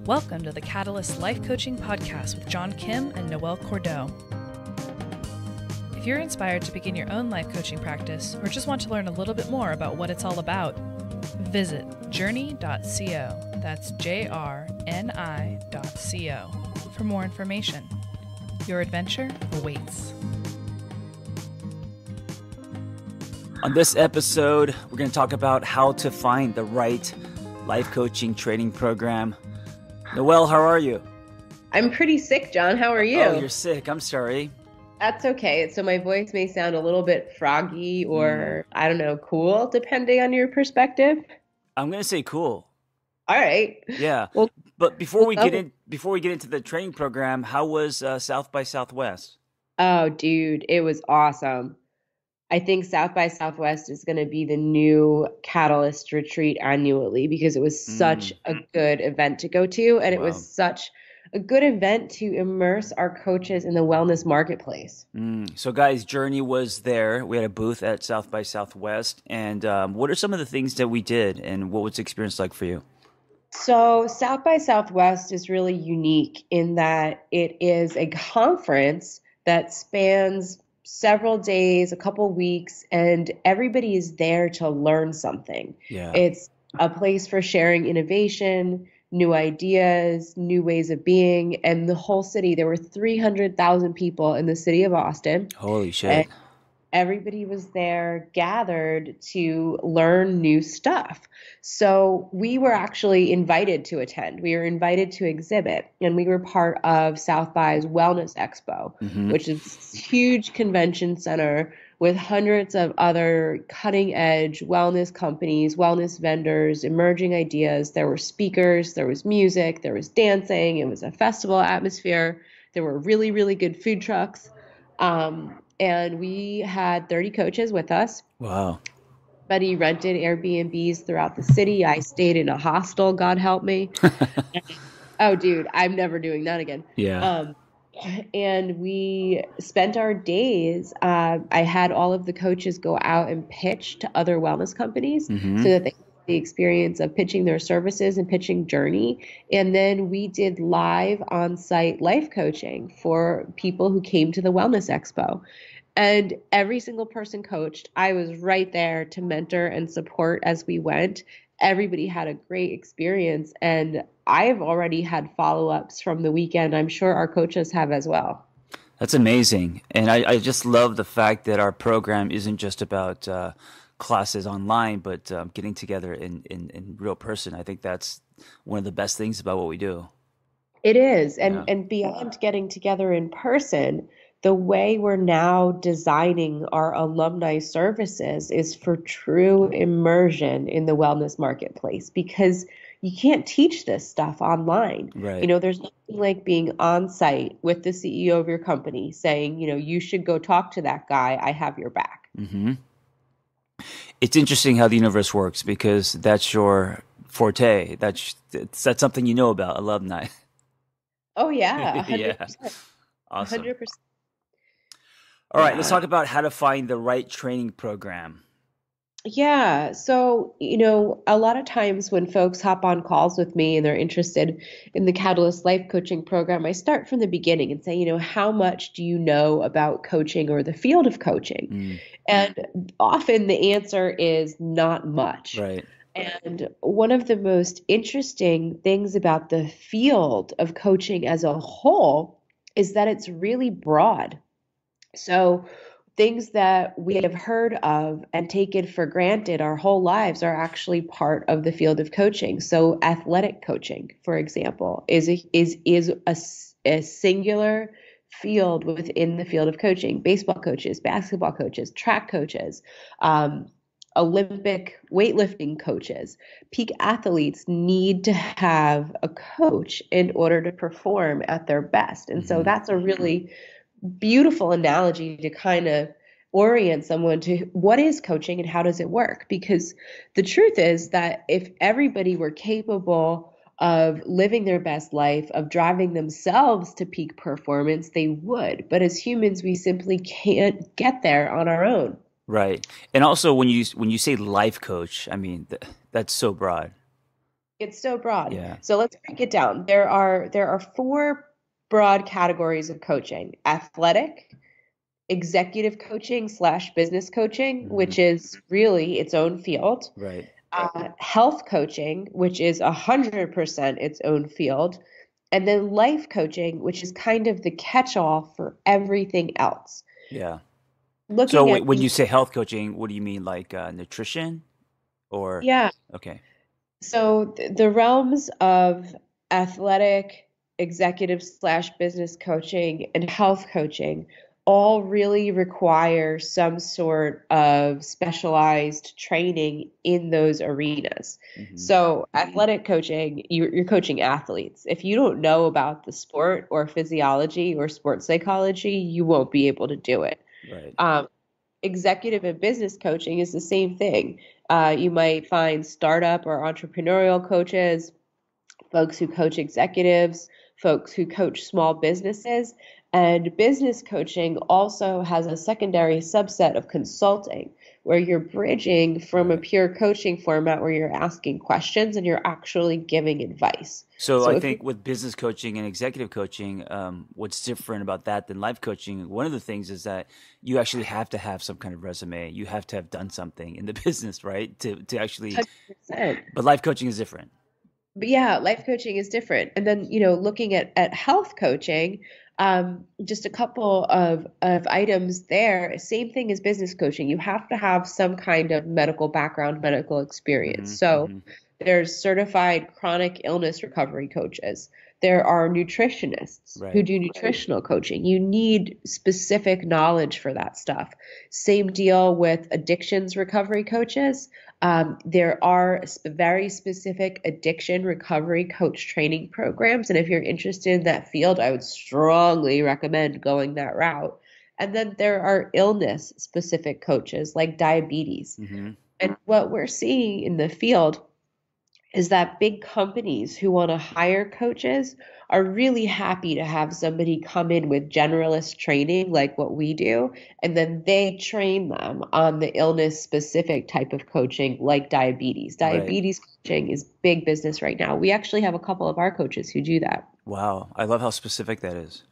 Welcome to the Catalyst Life Coaching Podcast with John Kim and Noelle Cordeaux. If you're inspired to begin your own life coaching practice or just want to learn a little bit more about what it's all about, visit JRNI.co. That's JRNI.co for more information. Your adventure awaits. On this episode, we're going to talk about how to find the right life coaching training program. Noelle, how are you? I'm pretty sick, John. How are you? Oh, you're sick. I'm sorry. That's okay. So my voice may sound a little bit froggy or, I don't know, cool, depending on your perspective. I'm going to say cool. All right. Yeah. Well, but before we get into the training program, how was South by Southwest? Oh, dude, it was awesome. I think South by Southwest is going to be the new Catalyst retreat annually because it was such a good event to go to. And it was such a good event to immerse our coaches in the wellness marketplace. So guys, JRNI was there. We had a booth at South by Southwest. And what are some of the things that we did and what was the experience like for you? So South by Southwest is really unique in that it is a conference that spans several days, a couple weeks, and everybody is there to learn something. Yeah. It's a place for sharing innovation, new ideas, new ways of being, and the whole city. There were 300,000 people in the city of Austin. Holy shit. And everybody was there gathered to learn new stuff. So we were actually invited to attend. We were invited to exhibit, and we were part of South by's Wellness Expo, which is this huge convention center with hundreds of other cutting-edge wellness companies, wellness vendors, emerging ideas. There were speakers, there was music, there was dancing. It was a festival atmosphere. There were really, really good food trucks. And we had 30 coaches with us. Wow. But he rented Airbnbs throughout the city. I stayed in a hostel, God help me. Oh, dude, I'm never doing that again. Yeah. And we spent our days. I had all of the coaches go out and pitch to other wellness companies so that they the experience of pitching their services and pitching JRNI. And then we did live on-site life coaching for people who came to the Wellness Expo. And every single person coached. I was right there to mentor and support as we went. Everybody had a great experience. And I've already had follow-ups from the weekend. I'm sure our coaches have as well. That's amazing. And I just love the fact that our program isn't just about classes online, but getting together in real person. I think that's one of the best things about what we do. It is. And beyond getting together in person, the way we're now designing our alumni services is for true immersion in the wellness marketplace, because you can't teach this stuff online. Right. You know, there's nothing like being on site with the CEO of your company saying, you know, you should go talk to that guy. I have your back. It's interesting how the universe works because that's your forte. That's something you know about, alumni. Oh, yeah. 100%. Yeah. Awesome. 100%. All right, let's talk about how to find the right training program. Yeah. So, you know, a lot of times when folks hop on calls with me and they're interested in the Catalyst Life Coaching Program, I start from the beginning and say, you know, how much do you know about coaching or the field of coaching? And often the answer is not much. Right. And one of the most interesting things about the field of coaching as a whole is that it's really broad. So things that we have heard of and taken for granted our whole lives are actually part of the field of coaching. So athletic coaching, for example, is a singular field within the field of coaching. Baseball coaches, basketball coaches, track coaches, Olympic weightlifting coaches, peak athletes need to have a coach in order to perform at their best. And so that's a really beautiful analogy to kind of orient someone to what is coaching and how does it work? Because the truth is that if everybody were capable of living their best life, of driving themselves to peak performance, they would. But as humans, we simply can't get there on our own. Right. And also when you say life coach, I mean, that's so broad. It's so broad. Yeah. So let's break it down. There are four broad categories of coaching: athletic, executive coaching slash business coaching, Hmm. which is really its own field, Right. health coaching, which is 100% its own field, and then life coaching, which is kind of the catch-all for everything else. Yeah. So Looking at when the you say health coaching, what do you mean, like nutrition or? Yeah, Okay. so the realms of athletic, executive slash business coaching, and health coaching all really require some sort of specialized training in those arenas. Hmm. So, athletic coaching, you're coaching athletes. If you don't know about the sport or physiology or sports psychology, you won't be able to do it. Right. Um, Executive and business coaching is the same thing. You might find startup or entrepreneurial coaches, folks who coach executives, folks who coach small businesses. And business coaching also has a secondary subset of consulting, where you're bridging from a Right. pure coaching format where you're asking questions and you're actually giving advice. So So I if you think with business coaching and executive coaching, what's different about that than life coaching? One of the things is that you actually have to have some kind of resume. You have to have done something in the business, right? To actually, 100%. but life coaching is different. But yeah, life coaching is different. And then, looking at health coaching, just a couple of items there. Same thing as business coaching. You have to have some kind of medical background, medical experience. Hmm. So Hmm. there's certified chronic illness recovery coaches. There are nutritionists who Right. do nutritional coaching. You need specific knowledge for that stuff. Same deal with addictions recovery coaches. There are very specific addiction recovery coach training programs. And if you're interested in that field, I would strongly recommend going that route. And then there are illness specific coaches like diabetes. Hmm. And what we're seeing in the field is that big companies who want to hire coaches are really happy to have somebody come in with generalist training like what we do, and then they train them on the illness specific type of coaching like diabetes. Right. Diabetes coaching is big business right now. We actually have a couple of our coaches who do that. Wow. I love how specific that is.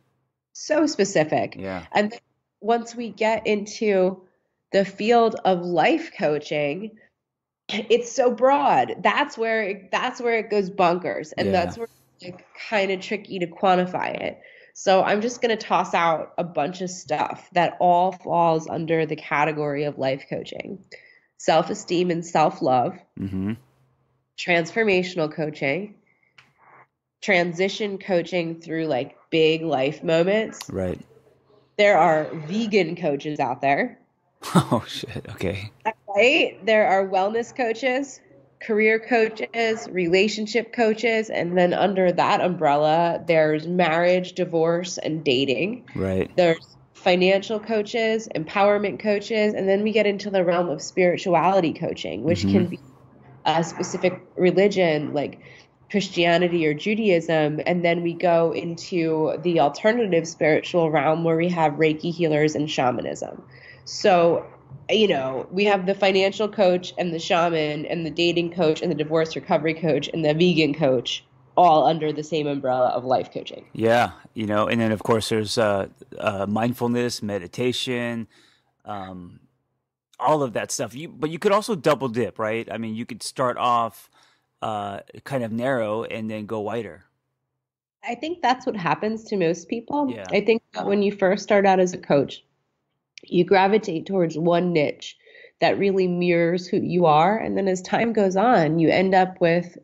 So specific. Yeah. And then once we get into the field of life coaching, it's so broad. That's where it goes bonkers, and Yeah. that's where it's like kind of tricky to quantify it. So I'm just going to toss out a bunch of stuff that all falls under the category of life coaching: self-esteem and self-love, Hmm. transformational coaching, transition coaching through like big life moments. Right. There are vegan coaches out there. Oh shit. Okay. Right? There are wellness coaches, career coaches, relationship coaches, and then under that umbrella, there's marriage, divorce, and dating. Right. There's financial coaches, empowerment coaches, and then we get into the realm of spirituality coaching, which Hmm. can be a specific religion like Christianity or Judaism. And then we go into the alternative spiritual realm where we have Reiki healers and shamanism. So, we have the financial coach and the shaman and the dating coach and the divorce recovery coach and the vegan coach all under the same umbrella of life coaching. Yeah. And then of course there's mindfulness, meditation, um, all of that stuff. But you could also double dip, right? I mean, you could start off kind of narrow and then go wider. I think that's what happens to most people. Yeah. I think that when you first start out as a coach, you gravitate towards one niche that really mirrors who you are. And then as time goes on, you end up with,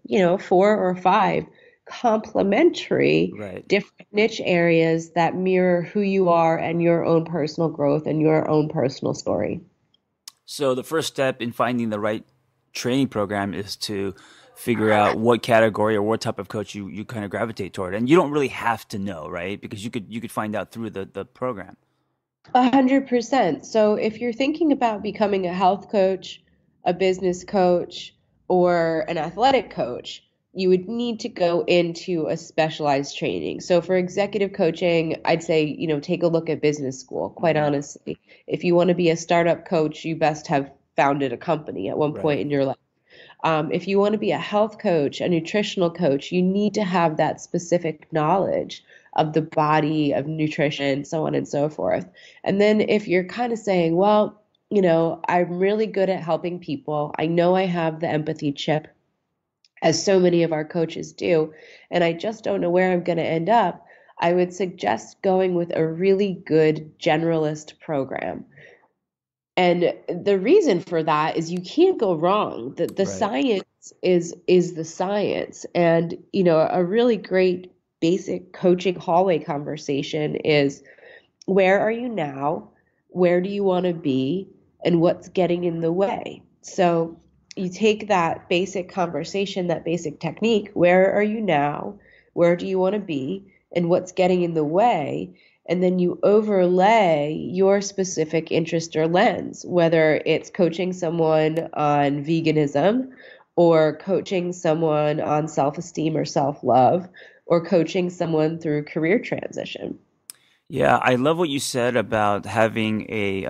four or five complementary Right. different niche areas that mirror who you are and your own personal growth and your own personal story. So the first step in finding the right training program is to figure out what category or what type of coach you kind of gravitate toward. And you don't really have to know, right? Because you could find out through the program. 100%. So if you're thinking about becoming a health coach, a business coach, or an athletic coach, you would need to go into a specialized training. So for executive coaching, I'd say, take a look at business school, quite Hmm. honestly. If you want to be a startup coach, you best have founded a company at one Right. point in your life. If you want to be a health coach, a nutritional coach, you need to have that specific knowledge of the body, of nutrition, so on and so forth. And then if you're kind of saying, well, I'm really good at helping people. I know I have the empathy chip, as so many of our coaches do, and I just don't know where I'm going to end up. I would suggest going with a really good generalist program. And the reason for that is you can't go wrong. The Right. science is the science. And, a really great basic coaching hallway conversation is, where are you now? Where do you want to be? And what's getting in the way? So you take that basic conversation, that basic technique, where are you now? Where do you want to be? And what's getting in the way? And then you overlay your specific interest or lens, whether it's coaching someone on veganism or coaching someone on self-esteem or self-love or coaching someone through career transition. Yeah, I love what you said about having a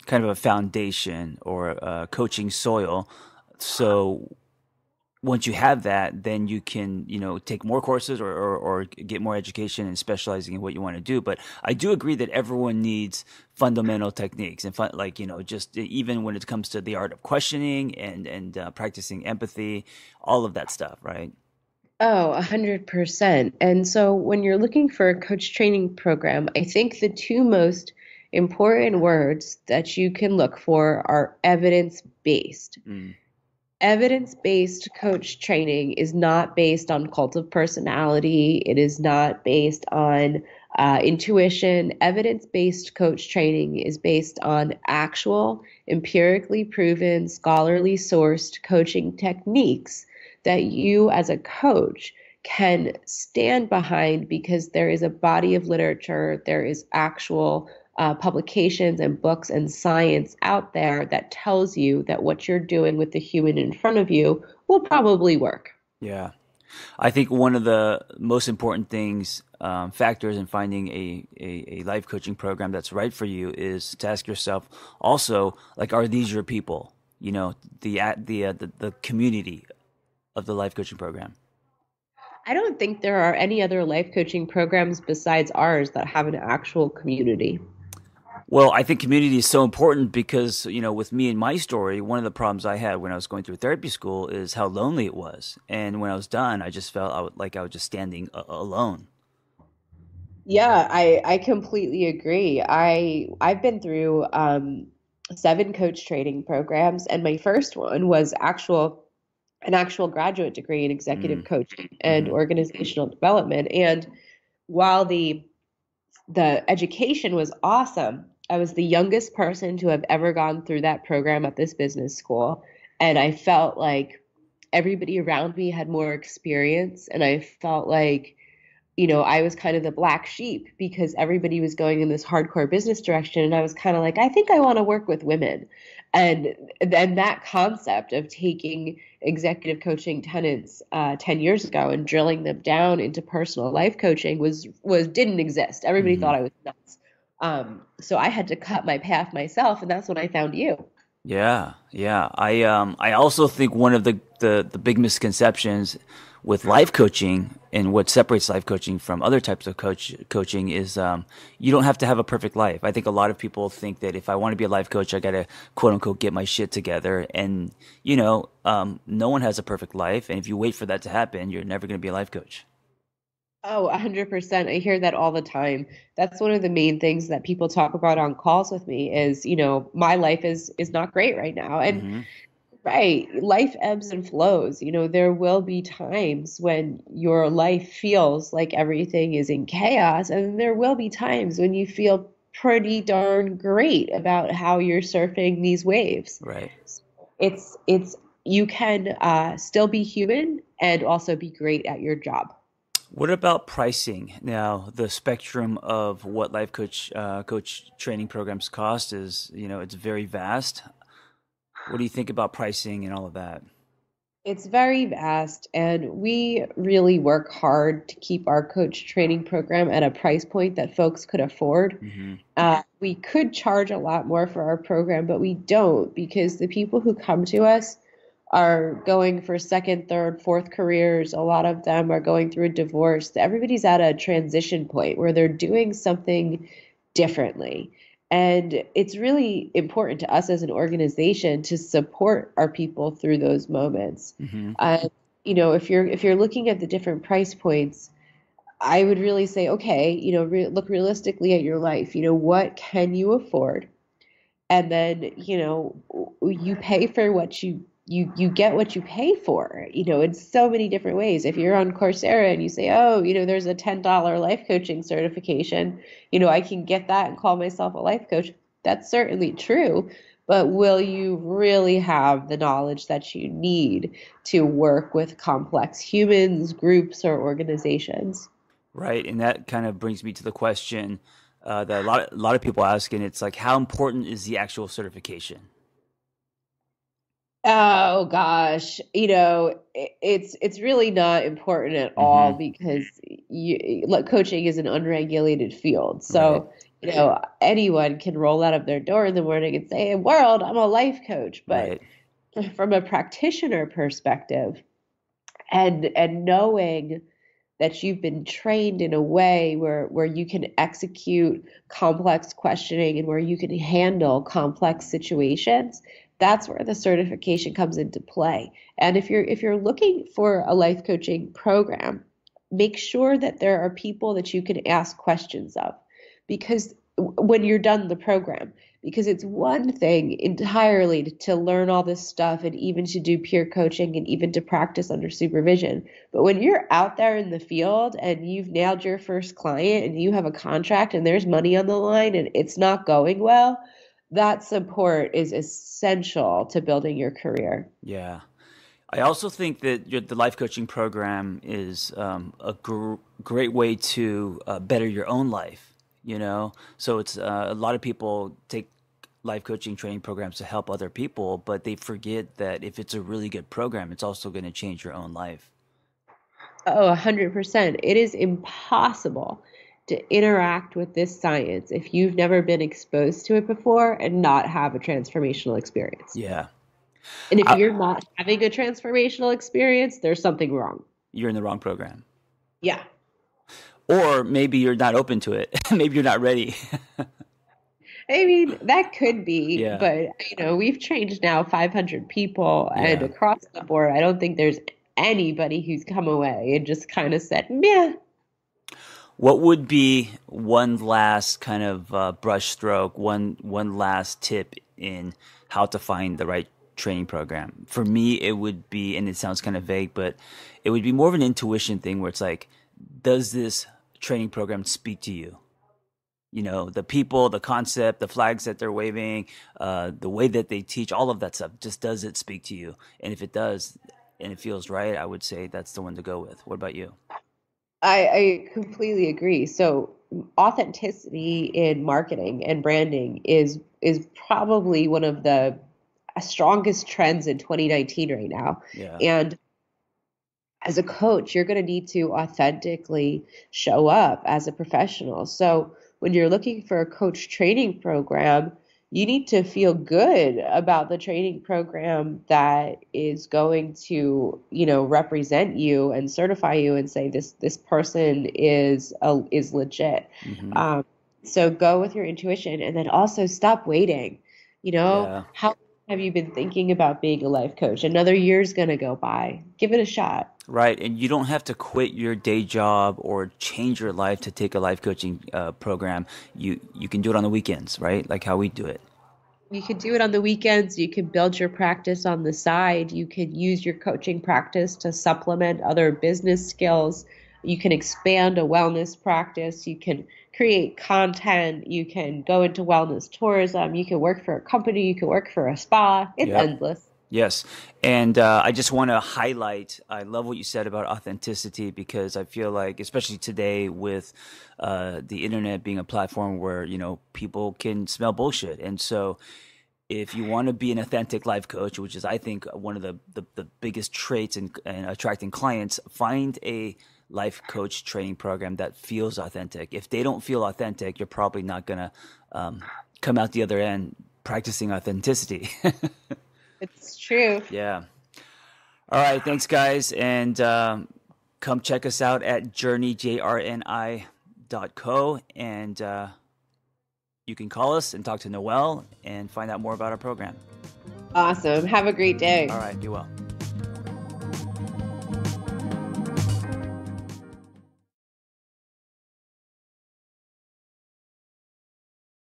kind of a foundation or a coaching soil. So once you have that, then you can, take more courses or get more education and specializing in what you want to do. But I do agree that everyone needs fundamental techniques and just even when it comes to the art of questioning and practicing empathy, all of that stuff, right? Oh, 100%. And so when you're looking for a coach training program, I think the two most important words that you can look for are evidence-based. Mm. Evidence-based coach training is not based on cult of personality. It is not based on intuition. Evidence-based coach training is based on actual, empirically proven, scholarly sourced coaching techniques that you as a coach can stand behind because there is a body of literature, there is actual publications and books and science out there that tells you that what you're doing with the human in front of you will probably work. Yeah. I think one of the most important things, factors in finding a life coaching program that's right for you is to ask yourself also, like, are these your people? The community of the life coaching program. I don't think there are any other life coaching programs besides ours that have an actual community. Well, I think community is so important because, with me and my story, one of the problems I had when I was going through therapy school is how lonely it was. And when I was done, I just felt like I was just standing alone. Yeah, I completely agree. I've been through 7 coach training programs, and my first one was an actual graduate degree in executive Mm. coaching and Hmm. organizational development. And while the education was awesome, I was the youngest person to have ever gone through that program at this business school, and I felt like everybody around me had more experience, and I felt like I was kind of the black sheep because everybody was going in this hardcore business direction. And I was kind of like, I think I want to work with women. And then that concept of taking executive coaching tenets 10 years ago and drilling them down into personal life coaching was didn't exist. Everybody Hmm. thought I was nuts. So I had to cut my path myself. And that's when I found you. Yeah, yeah. I also think one of the big misconceptions with life coaching and what separates life coaching from other types of coaching is you don't have to have a perfect life. I think a lot of people think that if I want to be a life coach, I gotta quote unquote get my shit together. And no one has a perfect life, and if you wait for that to happen, you're never gonna be a life coach. Oh, 100%. I hear that all the time. That's one of the main things that people talk about on calls with me is, my life is not great right now. And Hmm. right, life ebbs and flows. There will be times when your life feels like everything is in chaos, and there will be times when you feel pretty darn great about how you're surfing these waves. Right. It's you can still be human and also be great at your job. What about pricing? Now, the spectrum of what life coach training programs cost is, it's very vast. What do you think about pricing and all of that? It's very vast, and we really work hard to keep our coach training program at a price point that folks could afford. Hmm. We could charge a lot more for our program, but we don't because the people who come to us are going for second, third, fourth careers. A lot of them are going through a divorce. Everybody's at a transition point where they're doing something differently. And it's really important to us as an organization to support our people through those moments. Mm-hmm. If you're looking at the different price points, I would really say, okay, look realistically at your life. What can you afford? And then, you pay for what you get what you pay for, in so many different ways. If you're on Coursera and you say, oh, there's a $10 life coaching certification, I can get that and call myself a life coach. That's certainly true. But will you really have the knowledge that you need to work with complex humans, groups, or organizations? Right. And that kind of brings me to the question that a lot of people ask, and it's like, how important is the actual certification? Oh gosh, it's really not important at all Mm-hmm. because coaching is an unregulated field. Right. So, anyone can roll out of their door in the morning and say, "Hey, world, I'm a life coach." But Right. from a practitioner perspective, and knowing that you've been trained in a way where you can execute complex questioning and where you can handle complex situations, that's where the certification comes into play. And if you're looking for a life coaching program, make sure that there are people that you can ask questions of, because when you're done the program, because it's one thing entirely to learn all this stuff and even to do peer coaching and even to practice under supervision. But when you're out there in the field and you've nailed your first client and you have a contract and there's money on the line and it's not going well, that support is essential to building your career. Yeah. I also think that the life coaching program is a great way to better your own life, So it's a lot of people take life coaching training programs to help other people, but they forget that if it's a really good program, it's also going to change your own life. Oh, 100%. It is impossible to interact with this science if you've never been exposed to it before and not have a transformational experience. Yeah. And if I, you're not having a transformational experience, there's something wrong. you're in the wrong program. Yeah. Or maybe you're not open to it. Maybe you're not ready. I mean, that could be, Yeah. but we've trained now 500 people and Yeah. across the board, I don't think there's anybody who's come away and just kind of said, "Meh." What would be one last kind of brush stroke, one last tip in how to find the right training program? For me, it would be, and it sounds kind of vague, but it would be more of an intuition thing where it's like, does this training program speak to you? The people, the concept, the flags that they're waving, the way that they teach, all of that stuff. Just does it speak to you? And if it does, and it feels right, I would say that's the one to go with. What about you? I completely agree. So authenticity in marketing and branding is probably one of the strongest trends in 2019 right now. Yeah. And as a coach, you're going to need to authentically show up as a professional. So when you're looking for a coach training program, you need to feel good about the training program that is going to, represent you and certify you and say this person is legit. Hmm. Um, so go with your intuition, and then also stop waiting. Yeah. How have you been thinking about being a life coach? Another year's gonna go by. Give it a shot. Right. And you don't have to quit your day job or change your life to take a life coaching program. You can do it on the weekends, right? Like how we do it. You can do it on the weekends. You can build your practice on the side. You can use your coaching practice to supplement other business skills. You can expand a wellness practice. You can create content. You can go into wellness tourism. You can work for a company. You can work for a spa. It's Yep. endless. Yes. And I just want to highlight, I love what you said about authenticity because I feel like, especially today with the internet being a platform where, people can smell bullshit. And so if you want to be an authentic life coach, which is, I think, one of the biggest traits in attracting clients, find a life coach training program that feels authentic. If they don't feel authentic, you're probably not going to come out the other end practicing authenticity. It's true. Yeah. All right, thanks, guys, and come check us out at JRNI.co, and you can call us and talk to Noelle and find out more about our program. Awesome. Have a great day. All right, be well.